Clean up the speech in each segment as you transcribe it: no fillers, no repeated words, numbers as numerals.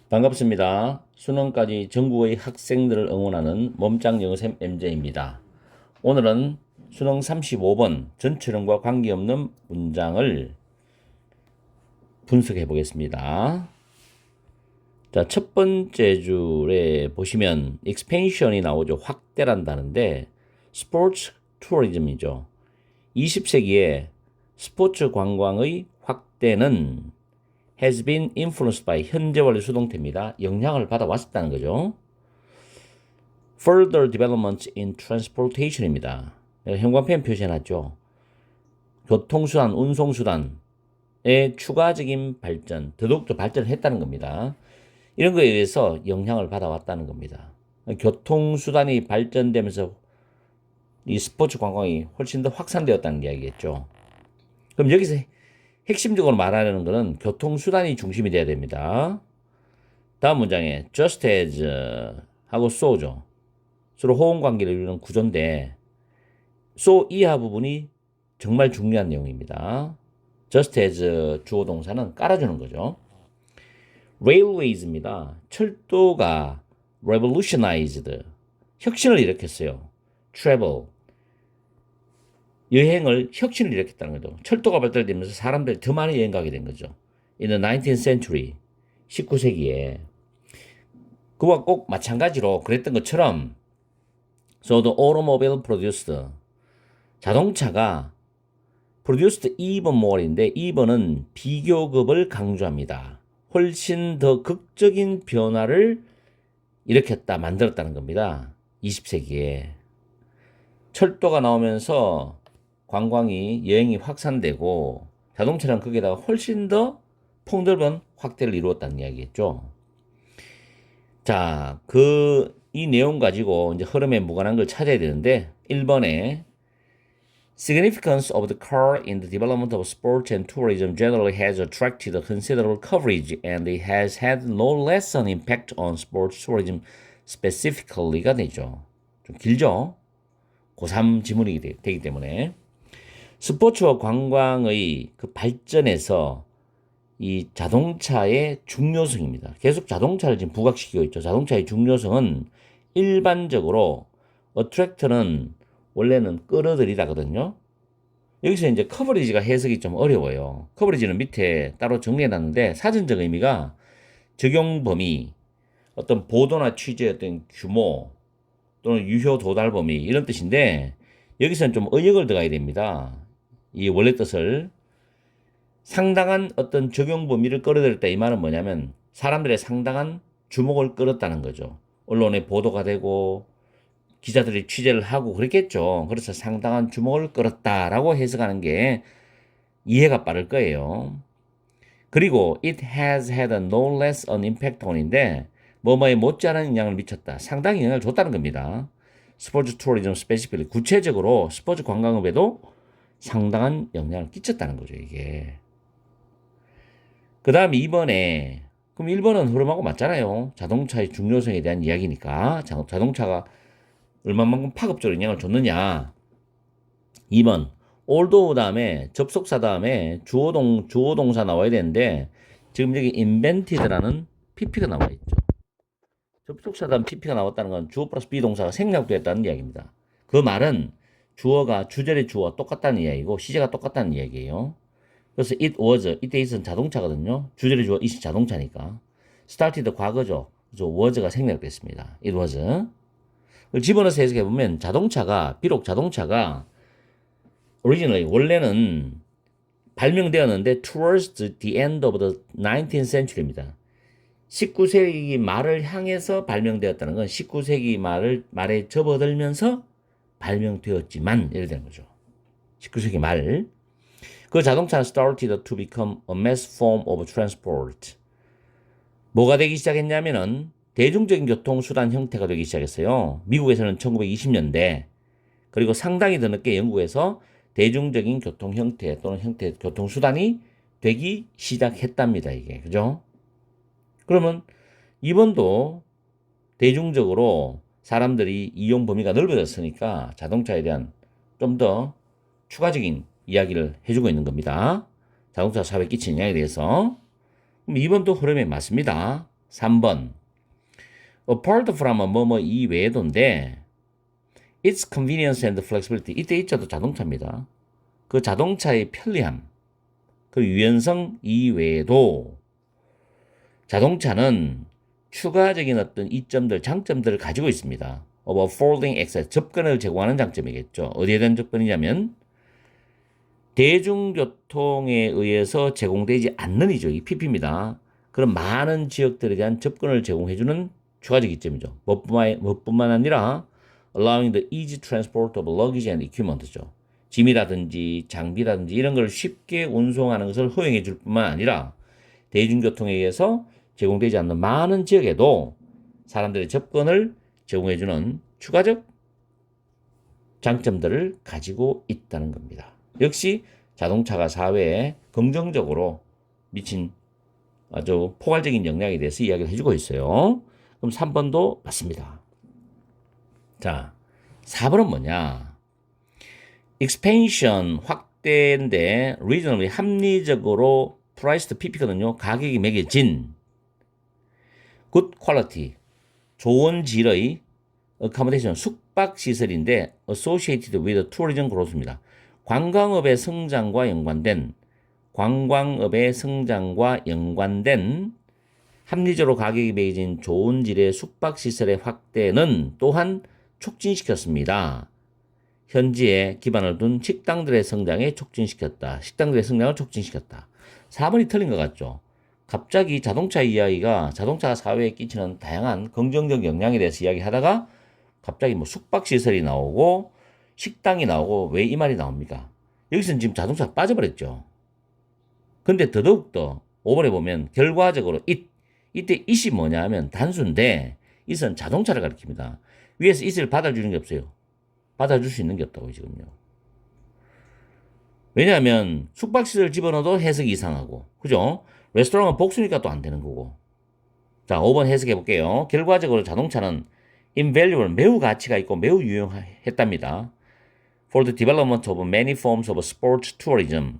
반갑습니다. 수능까지 전국의 학생들을 응원하는 몸짱 영어쌤 MJ입니다. 오늘은 수능 35번 전체론과 관계없는 문장을 분석해 보겠습니다. 자, 첫 번째 줄에 보시면 expansion이 나오죠. 확대란다는데 스포츠 투어리즘이죠. 20세기에 스포츠 관광의 확대는 has been influenced by 현재 완료 수동태입니다. 영향을 받아왔었다는 거죠. Further developments in transportation입니다. 형광펜 표시해놨죠. 교통수단, 운송수단의 추가적인 발전, 더더욱더 발전했다는 겁니다. 이런 거에 의해서 영향을 받아왔다는 겁니다. 교통수단이 발전되면서 이 스포츠 관광이 훨씬 더 확산되었다는 이야기겠죠. 그럼 여기서 핵심적으로 말하려는 것은 교통수단이 중심이 돼야 됩니다. 다음 문장에 just as 하고 so죠. 서로 호응관계를 이루는 구조인데 so 이하 부분이 정말 중요한 내용입니다. just as 주어 동사는 깔아주는 거죠. railways입니다. 철도가 revolutionized 혁신을 일으켰어요. travel 여행을 혁신을 일으켰다는 거죠. 철도가 발달되면서 사람들이 더 많이 여행 가게 된 거죠. In the 19th century, 19세기에. 그와 꼭 마찬가지로 그랬던 것처럼 So the automobile produced 자동차가 produced even more인데 even은 비교급을 강조합니다. 훨씬 더 극적인 변화를 일으켰다, 만들었다는 겁니다. 20세기에. 철도가 나오면서 관광이 여행이 확산되고 자동차랑 거기에다가 훨씬 더 폭넓은 확대를 이루었다는 이야기겠죠. 자, 이 내용 가지고 이제 흐름에 무관한 걸 찾아야 되는데 1번에 Significance of the car in the development of sports and tourism generally has attracted considerable coverage and it has had no less an impact on sports tourism specifically가 되죠. 좀 길죠? 고3 지문이 되기 때문에 스포츠와 관광의 그 발전에서 이 자동차의 중요성입니다. 계속 자동차를 지금 부각시키고 있죠. 자동차의 중요성은 일반적으로 attract는 원래는 끌어들이다거든요. 여기서 이제 커버리지가 해석이 좀 어려워요. 커버리지는 밑에 따로 정리해놨는데 사전적 의미가 적용 범위, 어떤 보도나 취재의 어떤 규모 또는 유효 도달 범위 이런 뜻인데 여기서는 좀 의역을 들어가야 됩니다. 이 원래 뜻을 상당한 어떤 적용 범위를 끌어들였다 이 말은 뭐냐면 사람들의 상당한 주목을 끌었다는 거죠. 언론에 보도가 되고 기자들이 취재를 하고 그랬겠죠. 그래서 상당한 주목을 끌었다라고 해석하는 게 이해가 빠를 거예요. 그리고 it has had a no less an impact on인데 뭐뭐에 못지않은 영향을 미쳤다. 상당히 영향을 줬다는 겁니다. 스포츠 투어리즘 스페시필리 구체적으로 스포츠 관광업에도 상당한 영향을 끼쳤다는 거죠, 이게. 그 다음 2번에, 그럼 1번은 흐름하고 맞잖아요. 자동차의 중요성에 대한 이야기니까. 자동차가 얼마만큼 파급적으로 영향을 줬느냐. 2번, although 다음에, 접속사 다음에 주어동사 나와야 되는데, 지금 여기 invented라는 pp가 나와 있죠. 접속사 다음 pp가 나왔다는 건 주어 플러스 비동사가 생략됐다는 이야기입니다. 그 말은 주어가 주절의 주어와 똑같다는 이야기고, 시제가 똑같다는 이야기예요. 그래서 it was, 이때 it은 자동차거든요. 주절의 주어 it이 자동차니까. started 과거죠. 그래서 was가 생략됐습니다. it was. 그걸 집어넣어서 해석해보면 비록 자동차가 originally, 원래는 발명되었는데 towards the end of the 19th century입니다. 19세기 말을 향해서 발명되었다는 건 19세기 말에 접어들면서 발명되었지만, 이래 되는 거죠. 19세기 말. 그 자동차는 started to become a mass form of transport. 뭐가 되기 시작했냐면은 대중적인 교통수단 형태가 되기 시작했어요. 미국에서는 1920년대, 그리고 상당히 더 늦게 영국에서 대중적인 교통 형태 또는 교통수단이 되기 시작했답니다, 이게. 그죠? 그러면 이번도 대중적으로 사람들이 이용 범위가 넓어졌으니까 자동차에 대한 좀 더 추가적인 이야기를 해주고 있는 겁니다. 자동차 사회에 끼치는 영향에 대해서. 그럼 2번도 흐름에 맞습니다. 3번. apart from 뭐뭐 이외에도인데 its convenience and flexibility. 이때 있자도 자동차입니다. 그 자동차의 편리함, 그 유연성 이외에도 자동차는 추가적인 어떤 이점들, 장점들을 가지고 있습니다. of affording access, 접근을 제공하는 장점이겠죠. 어디에 대한 접근이냐면 대중교통에 의해서 제공되지 않는 이죠. 이 PP입니다. 그런 많은 지역들에 대한 접근을 제공해주는 추가적 이점이죠. 무엇뿐만 아니라 allowing the easy transport of luggage and equipment죠. 짐이라든지 장비라든지 이런 걸 쉽게 운송하는 것을 허용해 줄 뿐만 아니라 대중교통에 의해서 제공되지 않는 많은 지역에도 사람들의 접근을 제공해 주는 추가적 장점들을 가지고 있다는 겁니다. 역시 자동차가 사회에 긍정적으로 미친 아주 포괄적인 영향에 대해서 이야기를 해주고 있어요. 그럼 3번도 맞습니다. 자, 4번은 뭐냐? expansion, 확대인데 reasonably, 합리적으로 priced pp거든요. 가격이 매겨진 good quality, 좋은 질의 accommodation, 숙박시설인데 associated with tourism growth입니다. 관광업의 성장과 연관된 합리적으로 가격이 매겨진 좋은 질의 숙박시설의 확대는 또한 촉진시켰습니다. 현지에 기반을 둔 식당들의 성장을 촉진시켰다. 4번이 틀린 것 같죠? 갑자기 자동차 이야기가 자동차가 사회에 끼치는 다양한 긍정적 영향에 대해서 이야기하다가 갑자기 뭐 숙박시설이 나오고 식당이 나오고 왜 이 말이 나옵니까? 여기서는 지금 자동차가 빠져버렸죠. 근데 더더욱더 5번에 보면 결과적으로 이때 it이 뭐냐 하면 단수인데 it은 자동차를 가리킵니다. 위에서 it을 받아주는 게 없어요. 받아줄 수 있는 게 없다고요, 지금요. 왜냐하면 숙박시설 집어넣어도 해석이 이상하고, 그죠? 레스토랑은 복수니까 또 안 되는 거고. 자, 5번 해석해 볼게요. 결과적으로 자동차는 invaluable, 매우 가치가 있고 매우 유용했답니다. For the development of many forms of sports tourism.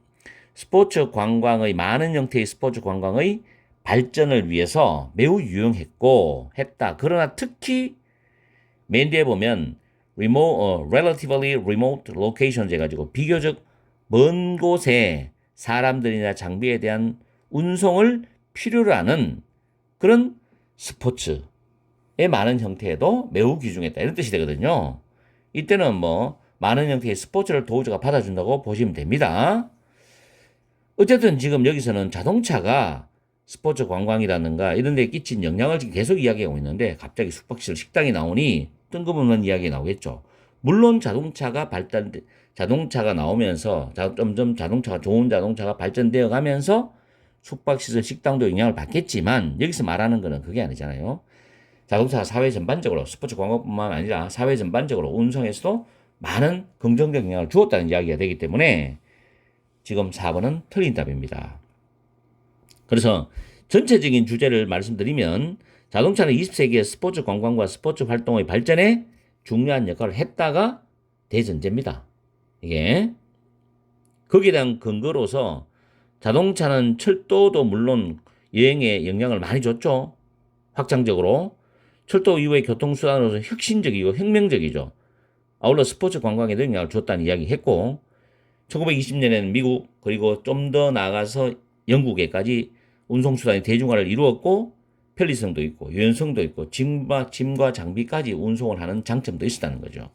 스포츠 관광의 많은 형태의 스포츠 관광의 발전을 위해서 매우 했다. 그러나 특히 맨 뒤에 보면 relatively remote locations 해가지고 비교적 먼 곳에 사람들이나 장비에 대한 운송을 필요로 하는 그런 스포츠의 많은 형태에도 매우 귀중했다. 이런 뜻이 되거든요. 이때는 뭐 많은 형태의 스포츠를 도우주가 받아준다고 보시면 됩니다. 어쨌든 지금 여기서는 자동차가 스포츠 관광이라든가 이런 데에 끼친 영향을 지금 계속 이야기하고 있는데 갑자기 숙박시설 식당이 나오니 뜬금없는 이야기가 나오겠죠. 물론 자동차가 나오면서 점점 좋은 자동차가 발전되어 가면서 숙박시설 식당도 영향을 받겠지만 여기서 말하는 거는 그게 아니잖아요. 자동차가 사회 전반적으로 스포츠 관광뿐만 아니라 사회 전반적으로 운송에서도 많은 긍정적 영향을 주었다는 이야기가 되기 때문에 지금 4번은 틀린 답입니다. 그래서 전체적인 주제를 말씀드리면 자동차는 20세기의 스포츠 관광과 스포츠 활동의 발전에 중요한 역할을 했다가 대전제입니다. 이게 거기에 대한 근거로서 자동차는 철도도 물론 여행에 영향을 많이 줬죠. 확장적으로. 철도 이후의 교통수단으로서 혁신적이고 혁명적이죠. 아울러 스포츠 관광에도 영향을 줬다는 이야기 했고 1920년에는 미국 그리고 좀 더 나아가서 영국에까지 운송수단이 대중화를 이루었고 편리성도 있고 유연성도 있고 짐과 장비까지 운송을 하는 장점도 있었다는 거죠.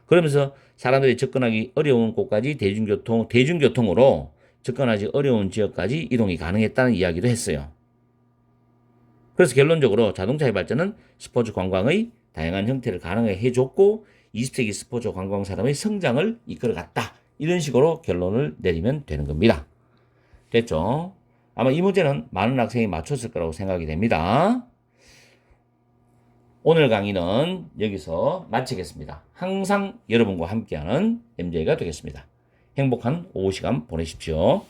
그러면서 사람들이 접근하기 어려운 곳까지 대중교통으로 접근하기 어려운 지역까지 이동이 가능했다는 이야기도 했어요. 그래서 결론적으로 자동차의 발전은 스포츠 관광의 다양한 형태를 가능하게 해줬고 20세기 스포츠 관광 산업의 성장을 이끌어갔다. 이런 식으로 결론을 내리면 되는 겁니다. 됐죠? 아마 이 문제는 많은 학생이 맞췄을 거라고 생각이 됩니다. 오늘 강의는 여기서 마치겠습니다. 항상 여러분과 함께하는 MJ가 되겠습니다. 행복한 오후 시간 보내십시오.